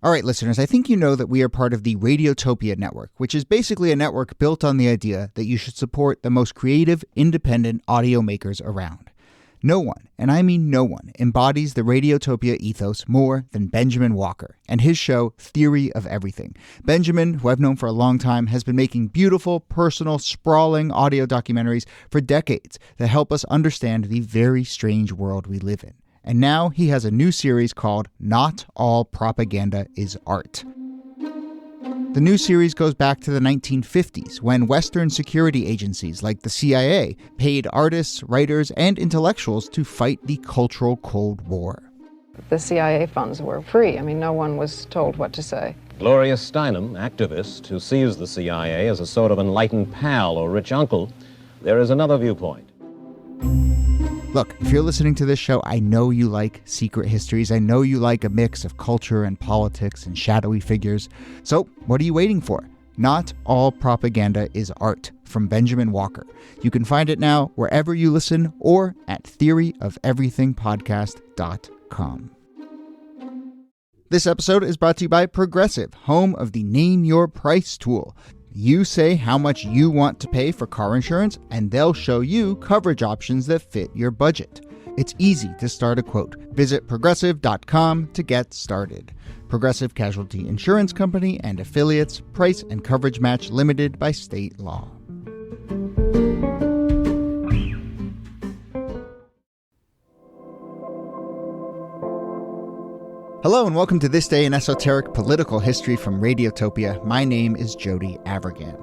All right, listeners, I think you know that we are part of the Radiotopia network, which is basically a network built on the idea that you should support the most creative, independent audio makers around. No one, and I mean no one, embodies the Radiotopia ethos more than Benjamin Walker and his show Theory of Everything. Benjamin, who I've known for a long time, has been making beautiful, personal, sprawling audio documentaries for decades that help us understand the very strange world we live in. And now he has a new series called Not All Propaganda is Art. The new series goes back to the 1950s, when Western security agencies like the CIA paid artists, writers, and intellectuals to fight the cultural Cold War. The CIA funds were free. I mean, no one was told what to say. Gloria Steinem, activist who sees the CIA as a sort of enlightened pal or rich uncle, there is another viewpoint. Look, if you're listening to this show, I know you like secret histories. I know you like a mix of culture and politics and shadowy figures. So what are you waiting for? Not All Propaganda is Art from Benjamin Walker. You can find it now wherever you listen or at theoryofeverythingpodcast.com. This episode is brought to you by Progressive, home of the Name Your Price tool. You say how much you want to pay for car insurance, and they'll show you coverage options that fit your budget. It's easy to start a quote. Visit Progressive.com to get started. Progressive Casualty Insurance Company and Affiliates. Price and coverage match limited by state law. Hello and welcome to This Day in Esoteric Political History from Radiotopia. My name is Jody Avirgan.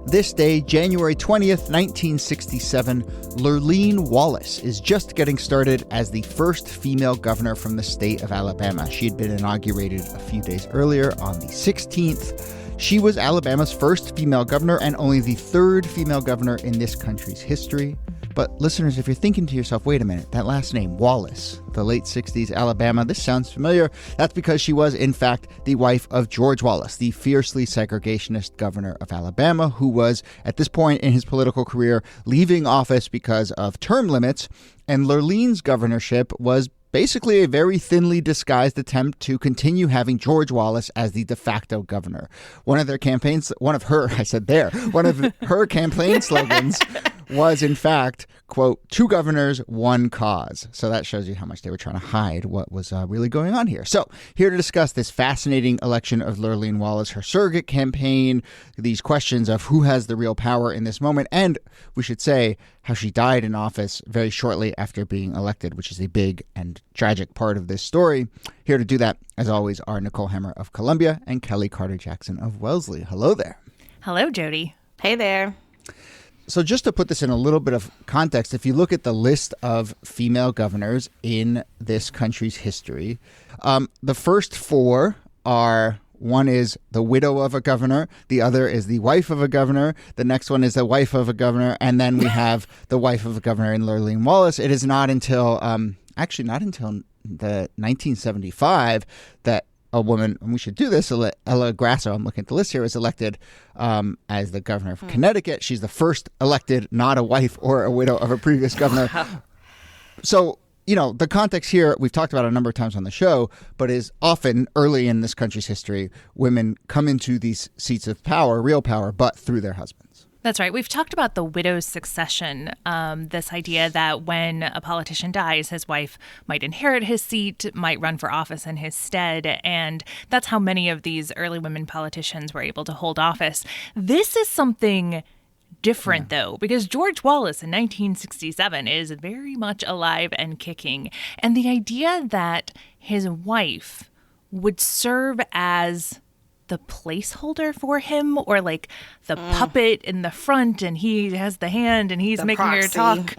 This day, January 20th, 1967, Lurleen Wallace is just getting started as the first female governor from the state of Alabama. She had been inaugurated a few days earlier on the 16th. She was Alabama's first female governor and only the third female governor in this country's history. But listeners, if you're thinking to yourself, wait a minute, that last name, Wallace, the late 60s Alabama, this sounds familiar. That's because she was, in fact, the wife of George Wallace, the fiercely segregationist governor of Alabama, who was, at this point in his political career, leaving office because of term limits. And Lurleen's governorship was basically a very thinly disguised attempt to continue having George Wallace as the de facto governor. One of her campaign slogans was, in fact, quote, 2 governors, 1 cause. So that shows you how much they were trying to hide what was really going on here. So here to discuss this fascinating election of Lurleen Wallace, her surrogate campaign, these questions of who has the real power in this moment, and we should say how she died in office very shortly after being elected, which is a big and tragic part of this story. Here to do that, as always, are Nicole Hammer of Columbia and Kellie Carter-Jackson of Wellesley. Hello there. Hello, Jody. Hey there. So just to put this in a little bit of context, if you look at the list of female governors in this country's history, the first 4 are, one is the widow of a governor, the other is the wife of a governor, the next one is the wife of a governor, and then we have the wife of a governor in Lurleen Wallace. It is not until, not until the 1975 that a woman, and we should do this, Ella Grasso, I'm looking at the list here, was elected as the governor of Connecticut. She's the first elected, not a wife or a widow of a previous governor. So, you know, the context here, we've talked about a number of times on the show, but is often early in this country's history, women come into these seats of power, real power, but through their husbands. That's right. We've talked about the widow's succession, this idea that when a politician dies, his wife might inherit his seat, might run for office in his stead. And that's how many of these early women politicians were able to hold office. This is something different, though, because George Wallace in 1967 is very much alive and kicking. And the idea that his wife would serve as the placeholder for him, or like the puppet in the front, and he has the hand and he's the making proxy. her talk.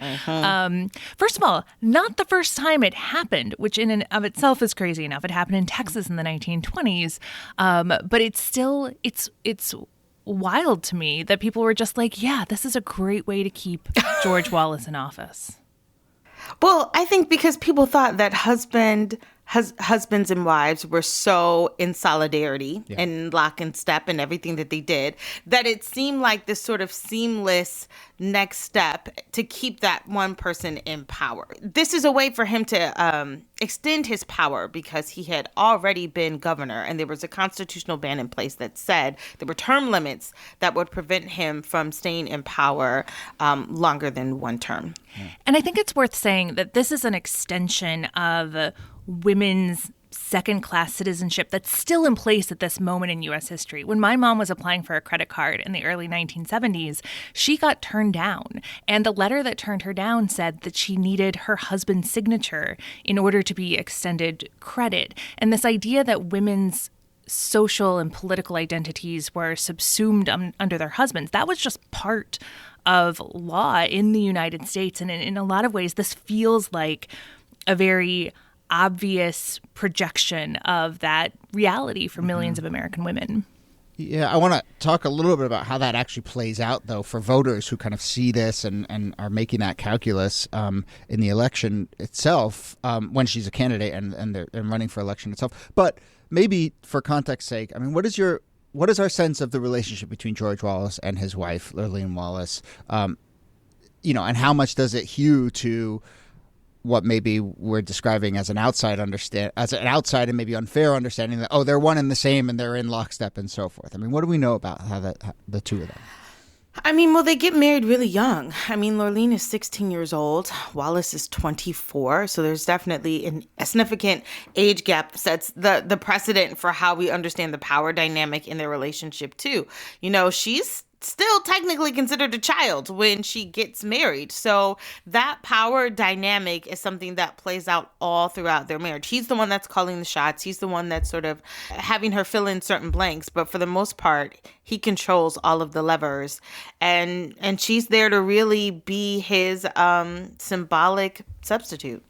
First of all, not the first time it happened, which in and of itself is crazy enough. It happened in Texas in the 1920s, but it's still it's wild to me that people were just like, yeah, this is a great way to keep George Wallace in office. Well, I think because people thought that husbands and wives were so in solidarity and lock and step in everything that they did, that it seemed like this sort of seamless next step to keep that one person in power. This is a way for him to extend his power because he had already been governor, and there was a constitutional ban in place that said there were term limits that would prevent him from staying in power longer than one term. And I think it's worth saying that this is an extension of women's second-class citizenship that's still in place at this moment in U.S. history. When my mom was applying for a credit card in the early 1970s, she got turned down. And the letter that turned her down said that she needed her husband's signature in order to be extended credit. And this idea that women's social and political identities were subsumed under their husbands, that was just part of law in the United States. And in a lot of ways, this feels like a very obvious projection of that reality for millions of American women. Yeah, I want to talk a little bit about how that actually plays out, though, for voters who kind of see this and are making that calculus in the election itself when she's a candidate and running for election itself. But maybe for context sake, I mean, what is our sense of the relationship between George Wallace and his wife, Lurleen Wallace? And how much does it hew to what maybe we're describing as an outside and maybe unfair understanding that, they're one and the same and they're in lockstep and so forth. I mean, what do we know about how the two of them? I mean, well, they get married really young. I mean, Lurleen is 16 years old. Wallace is 24. So there's definitely a significant age gap that sets the precedent for how we understand the power dynamic in their relationship, too. She's still technically considered a child when she gets married. So that power dynamic is something that plays out all throughout their marriage. He's the one that's calling the shots. He's the one that's sort of having her fill in certain blanks. But for the most part, he controls all of the levers. And she's there to really be his symbolic substitute.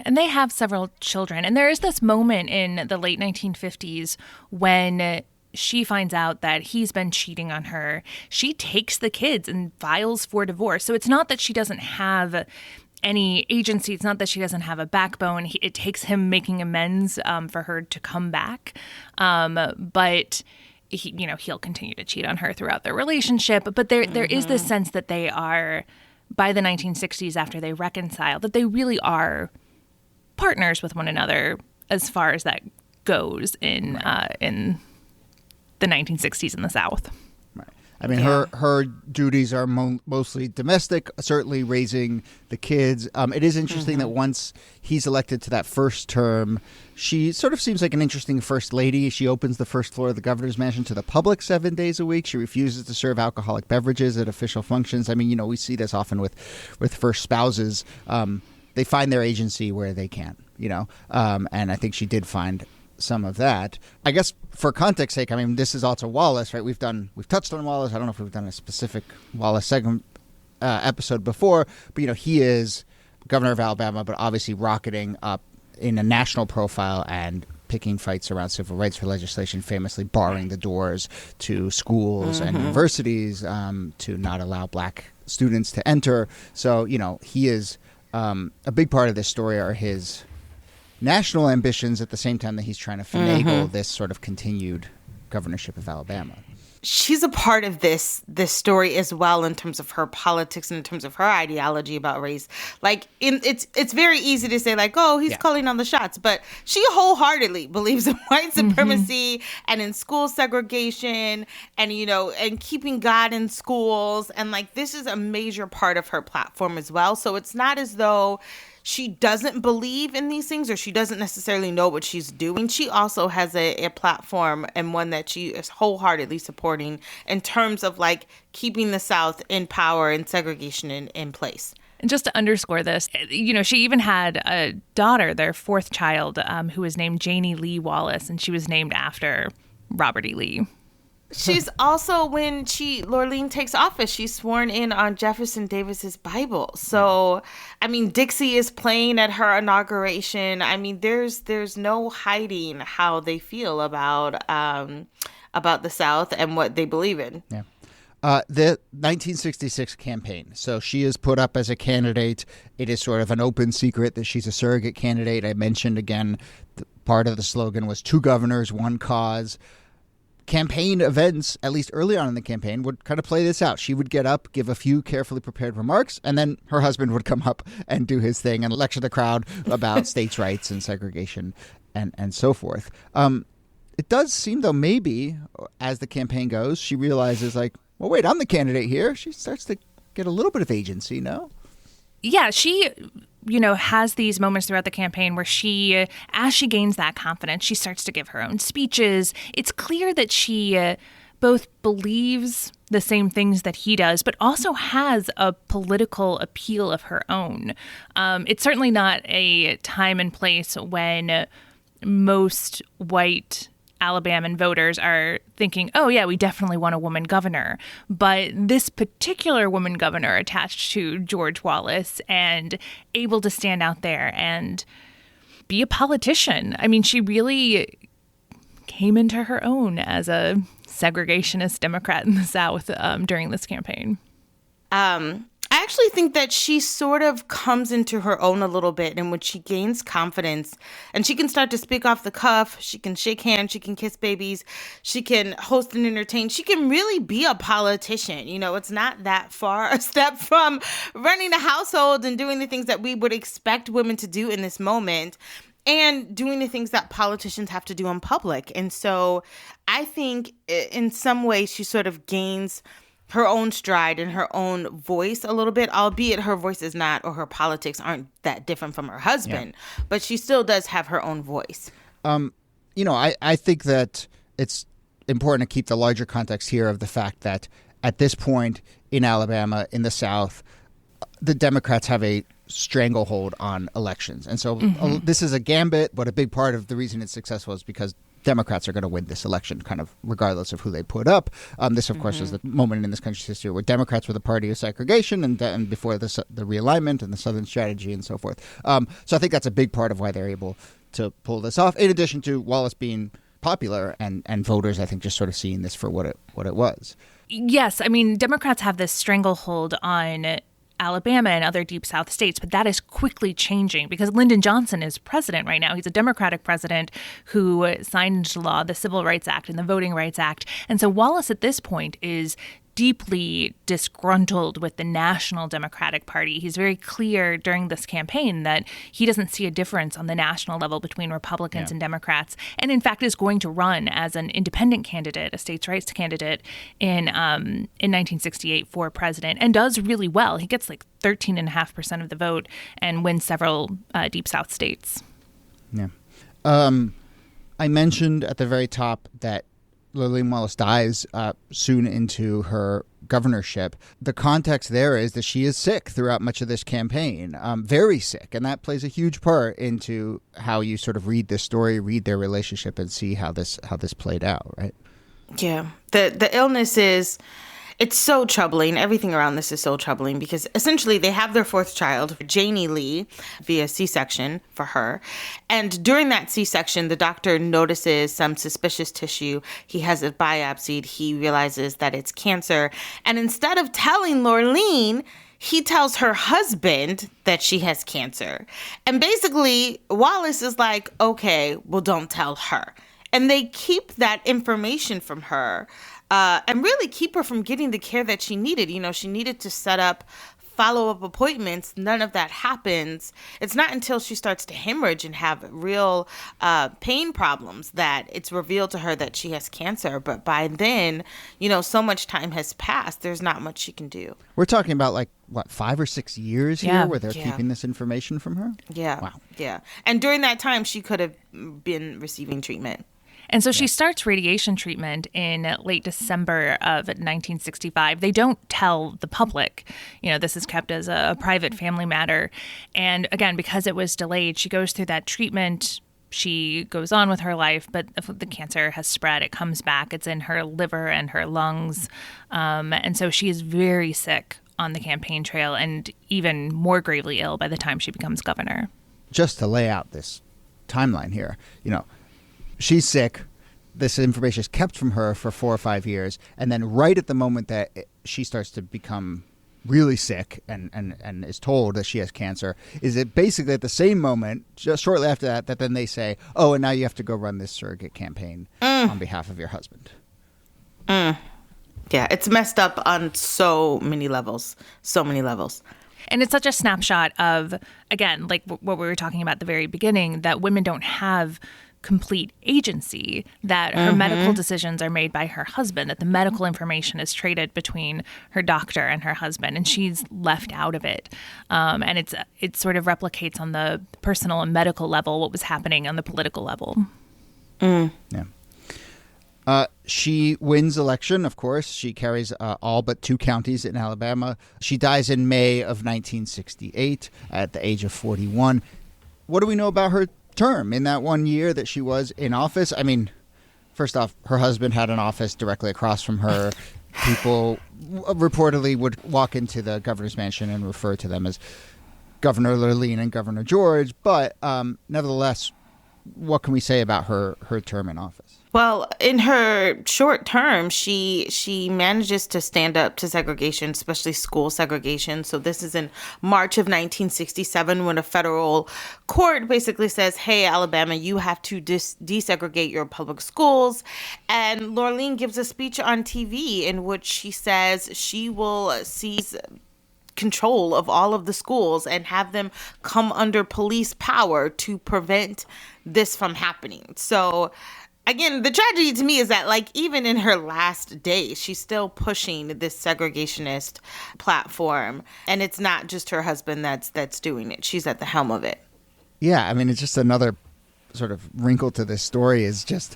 And they have several children. And there is this moment in the late 1950s when she finds out that he's been cheating on her. She takes the kids and files for divorce. So it's not that she doesn't have any agency. It's not that she doesn't have a backbone. It takes him making amends for her to come back. But he'll continue to cheat on her throughout their relationship. But there is this sense that they are, by the 1960s, after they reconcile, that they really are partners with one another as far as that goes in the 1960s in the South. Right. I mean, her duties are mostly domestic, certainly raising the kids. It is interesting that once he's elected to that first term, she sort of seems like an interesting first lady. She opens the first floor of the governor's mansion to the public 7 days a week. She refuses to serve alcoholic beverages at official functions. I mean, we see this often with first spouses. They find their agency where they can, and I think she did find some of that. I guess for context sake, I mean, this is also Wallace, right? We've touched on Wallace. I don't know if we've done a specific Wallace segment episode before, but he is governor of Alabama, but obviously rocketing up in a national profile and picking fights around civil rights for legislation, famously barring the doors to schools and universities to not allow black students to enter. So, he is a big part of this story are his national ambitions at the same time that he's trying to finagle this sort of continued governorship of Alabama. She's a part of this story as well in terms of her politics and in terms of her ideology about race. Like, it's very easy to say, like, he's calling on the shots, but she wholeheartedly believes in white supremacy and in school segregation and, and keeping God in schools. And, like, this is a major part of her platform as well. So it's not as though she doesn't believe in these things or she doesn't necessarily know what she's doing. She also has a platform and one that she is wholeheartedly supporting in terms of like keeping the South in power and segregation in place. And just to underscore this, she even had a daughter, their fourth child, who was named Janie Lee Wallace, and she was named after Robert E. Lee. She's also, when Lurleen takes office, she's sworn in on Jefferson Davis's Bible. So, I mean, Dixie is playing at her inauguration. I mean, there's no hiding how they feel about the South and what they believe in. Yeah. The 1966 campaign. So she is put up as a candidate. It is sort of an open secret that she's a surrogate candidate. I mentioned again, part of the slogan was 2 governors, 1 cause. campaign events, at least early on in the campaign, would kind of play this out. She would get up, give a few carefully prepared remarks, and then her husband would come up and do his thing and lecture the crowd about states' rights and segregation and so forth. It does seem, though, maybe as the campaign goes, she realizes, like, well, wait, I'm the candidate here. She starts to get a little bit of agency, no? Yeah, she, has these moments throughout the campaign where she, as she gains that confidence, she starts to give her own speeches. It's clear that she both believes the same things that he does, but also has a political appeal of her own. It's certainly not a time and place when most white Alabama voters are thinking, oh, yeah, we definitely want a woman governor. But this particular woman governor attached to George Wallace and able to stand out there and be a politician. I mean, she really came into her own as a segregationist Democrat in the South during this campaign. I actually think that she sort of comes into her own a little bit, and when she gains confidence and she can start to speak off the cuff, she can shake hands, she can kiss babies, she can host and entertain, she can really be a politician. It's not that far a step from running a household and doing the things that we would expect women to do in this moment, and doing the things that politicians have to do in public. And so I think in some ways she sort of gains her own stride and her own voice a little bit, albeit her voice is not, or her politics aren't that different from her husband, but she still does have her own voice. I think that it's important to keep the larger context here of the fact that at this point in Alabama, in the South, the Democrats have a stranglehold on elections. And so this is a gambit, but a big part of the reason it's successful is because Democrats are going to win this election, kind of regardless of who they put up. This, of course, is the moment in this country's history where Democrats were the party of segregation and before the realignment and the Southern strategy and so forth. So I think that's a big part of why they're able to pull this off, in addition to Wallace being popular and voters, I think, just sort of seeing this for what it was. Yes. I mean, Democrats have this stranglehold on Alabama and other Deep South states, but that is quickly changing because Lyndon Johnson is president right now. He's a Democratic president who signed into law the Civil Rights Act and the Voting Rights Act. And so Wallace at this point is deeply disgruntled with the National Democratic Party. He's very clear during this campaign that he doesn't see a difference on the national level between Republicans and Democrats, and in fact is going to run as an independent candidate, a states' rights candidate in 1968 for president, and does really well. He gets like 13.5% of the vote and wins several Deep South states. Yeah. I mentioned at the very top that Lurleen Wallace dies soon into her governorship. The context there is that she is sick throughout much of this campaign, very sick. And that plays a huge part into how you sort of read this story, read their relationship, and see how this played out, right? Yeah. The illness is... It's so troubling. Everything around this is so troubling because essentially they have their fourth child, Janie Lee, via C-section for her. And during that C-section, the doctor notices some suspicious tissue. He has it biopsied. He realizes that it's cancer. And instead of telling Lurleen, he tells her husband that she has cancer. And basically, Wallace is like, okay, well, don't tell her. And they keep that information from her. And really keep her from getting the care that she needed. She needed to set up follow-up appointments. None of that happens. It's not until she starts to hemorrhage and have real pain problems that it's revealed to her that she has cancer. But by then, so much time has passed. There's not much she can do. We're talking about 5 or 6 years here where they're keeping this information from her? Yeah. Wow. Yeah. And during that time, she could have been receiving treatment. And so she starts radiation treatment in late December of 1965. They don't tell the public. This is kept as a private family matter. And again, because it was delayed, she goes through that treatment. She goes on with her life, but the cancer has spread. It comes back. It's in her liver and her lungs. And so she is very sick on the campaign trail and even more gravely ill by the time she becomes governor. Just to lay out this timeline here, she's sick. This information is kept from her for 4 or 5 years. And then right at the moment that she starts to become really sick and is told that she has cancer, is it basically at the same moment, just shortly after that then they say, oh, and now you have to go run this surrogate campaign on behalf of your husband. Yeah, it's messed up on so many levels. So many levels. And it's such a snapshot of, again, like what we were talking about at the very beginning, that women don't have complete agency, that her medical decisions are made by her husband, that the medical information is traded between her doctor and her husband, and she's left out of it. And it sort of replicates on the personal and medical level what was happening on the political level. Yeah. She wins election, of course. She carries all but 2 counties in Alabama. She dies in May of 1968 at the age of 41. What do we know about her term in that 1 year that she was in office? I mean, first off, her husband had an office directly across from her. People reportedly would walk into the governor's mansion and refer to them as Governor Lurleen and Governor George. But nevertheless, what can we say about her term in office? Well, in her short term, she manages to stand up to segregation, especially school segregation. So this is in March of 1967 when a federal court basically says, hey, Alabama, you have to desegregate your public schools. And Lurleen gives a speech on TV in which she says she will seize control of all of the schools and have them come under police power to prevent this from happening. So again, the tragedy to me is that, like, even in her last days, she's still pushing this segregationist platform. And it's not just her husband that's doing it. She's at the helm of it. Yeah, I mean, it's just another sort of wrinkle to this story is just,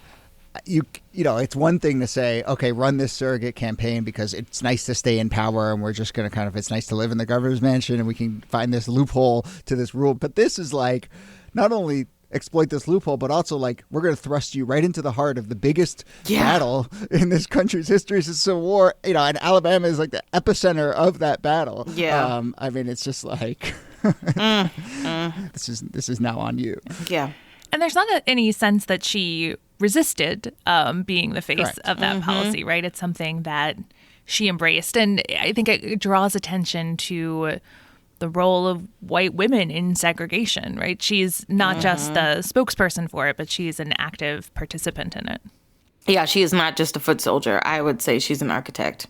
you know, it's one thing to say, okay, run this surrogate campaign because it's nice to stay in power and we're just going to kind of, it's nice to live in the governor's mansion and we can find this loophole to this rule. But this is like, not only exploit this loophole, but also like we're going to thrust you right into the heart of the biggest battle in this country's history since the Civil War. You know, and Alabama is like the epicenter of that battle. Yeah. I mean, it's just like this is now on you. Yeah. And there's not any sense that she resisted being the face Correct. of that policy, right? It's something that she embraced, and I think it draws attention to the role of white women in segregation, right? She's not just the spokesperson for it, but she's an active participant in it. Yeah, she is not just a foot soldier. I would say she's an architect.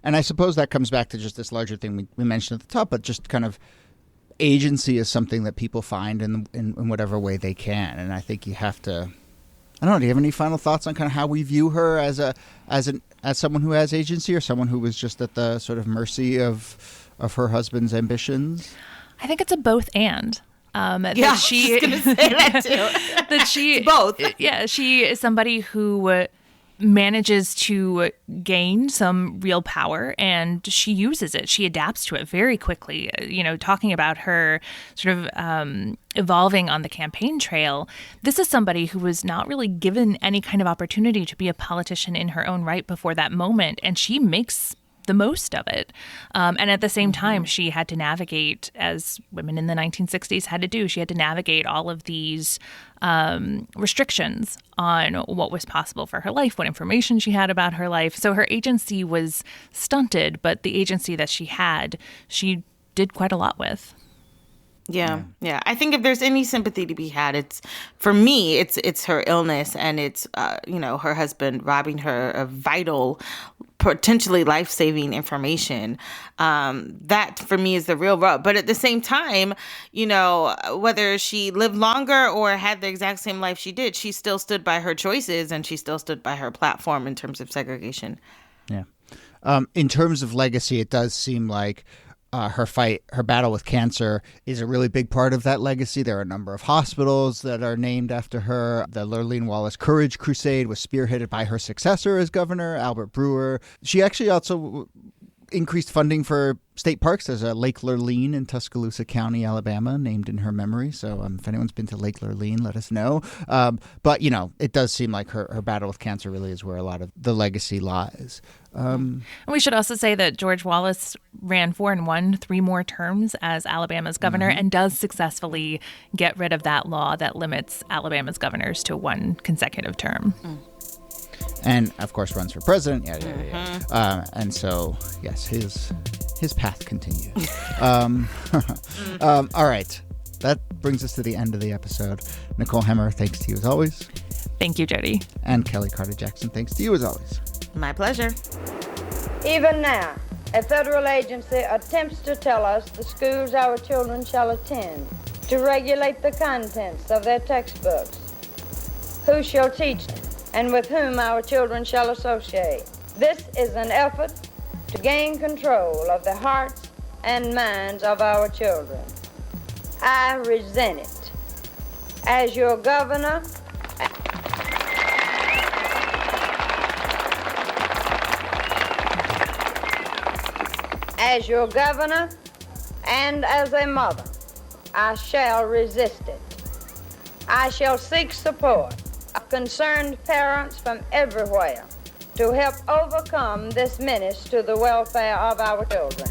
And I suppose that comes back to just this larger thing we mentioned at the top, but just kind of agency is something that people find in whatever way they can. And I think you have to, I don't know, do you have any final thoughts on kind of how we view her as someone who has agency or someone who was just at the sort of mercy of her husband's ambitions? I think it's a both and. Yeah, she, I was going to say that too. That she both. Yeah, she is somebody who manages to gain some real power and she uses it. She adapts to it very quickly. You know, talking about her sort of evolving on the campaign trail, this is somebody who was not really given any kind of opportunity to be a politician in her own right before that moment, and she makes the most of it. And at the same time, she had to navigate, as women in the 1960s had to do, she had to navigate all of these restrictions on what was possible for her life, what information she had about her life. So her agency was stunted, but the agency that she had, she did quite a lot with. Yeah. I think if there's any sympathy to be had, it's for me, it's her illness and it's her husband robbing her of vital, potentially life-saving information. That for me is the real rub. But at the same time, you know, whether she lived longer or had the exact same life she did, she still stood by her choices and she still stood by her platform in terms of segregation. Yeah. In terms of legacy, it does seem like her battle with cancer is a really big part of that legacy. There are a number of hospitals that are named after her. The Lurleen Wallace Courage Crusade was spearheaded by her successor as governor, Albert Brewer. She actually also increased funding for state parks. There's a Lake Lurleen in Tuscaloosa County, Alabama, named in her memory. So if anyone's been to Lake Lurleen, let us know. But, you know, it does seem like her battle with cancer really is where a lot of the legacy lies. And we should also say that George Wallace ran for and won 3 more terms as Alabama's governor and does successfully get rid of that law that limits Alabama's governors to 1 consecutive term. And, of course, runs for president. Yeah. And so, yes, his path continues. All right. That brings us to the end of the episode. Nicole Hemmer, thanks to you as always. Thank you, Jody. And Kellie Carter-Jackson, thanks to you as always. My pleasure. Even now, a federal agency attempts to tell us the schools our children shall attend, to regulate the contents of their textbooks, who shall teach them, and with whom our children shall associate. This is an effort to gain control of the hearts and minds of our children. I resent it. As your governor, and as a mother, I shall resist it. I shall seek support of concerned parents from everywhere to help overcome this menace to the welfare of our children.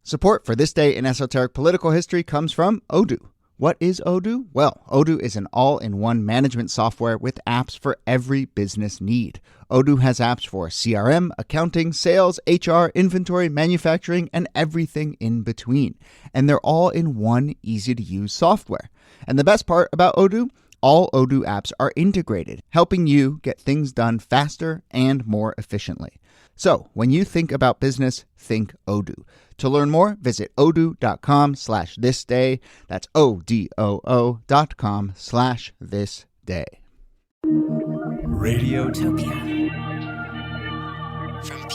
Support for This Day in Esoteric Political History comes from Odoo. What is Odoo? Well, Odoo is an all-in-one management software with apps for every business need. Odoo has apps for CRM, accounting, sales, HR, inventory, manufacturing, and everything in between. And they're all in one easy-to-use software. And the best part about Odoo? All Odoo apps are integrated, helping you get things done faster and more efficiently. So, when you think about business, think Odoo. To learn more, visit odoo.com/thisday. That's ODOO.com/thisday. Radiotopia. From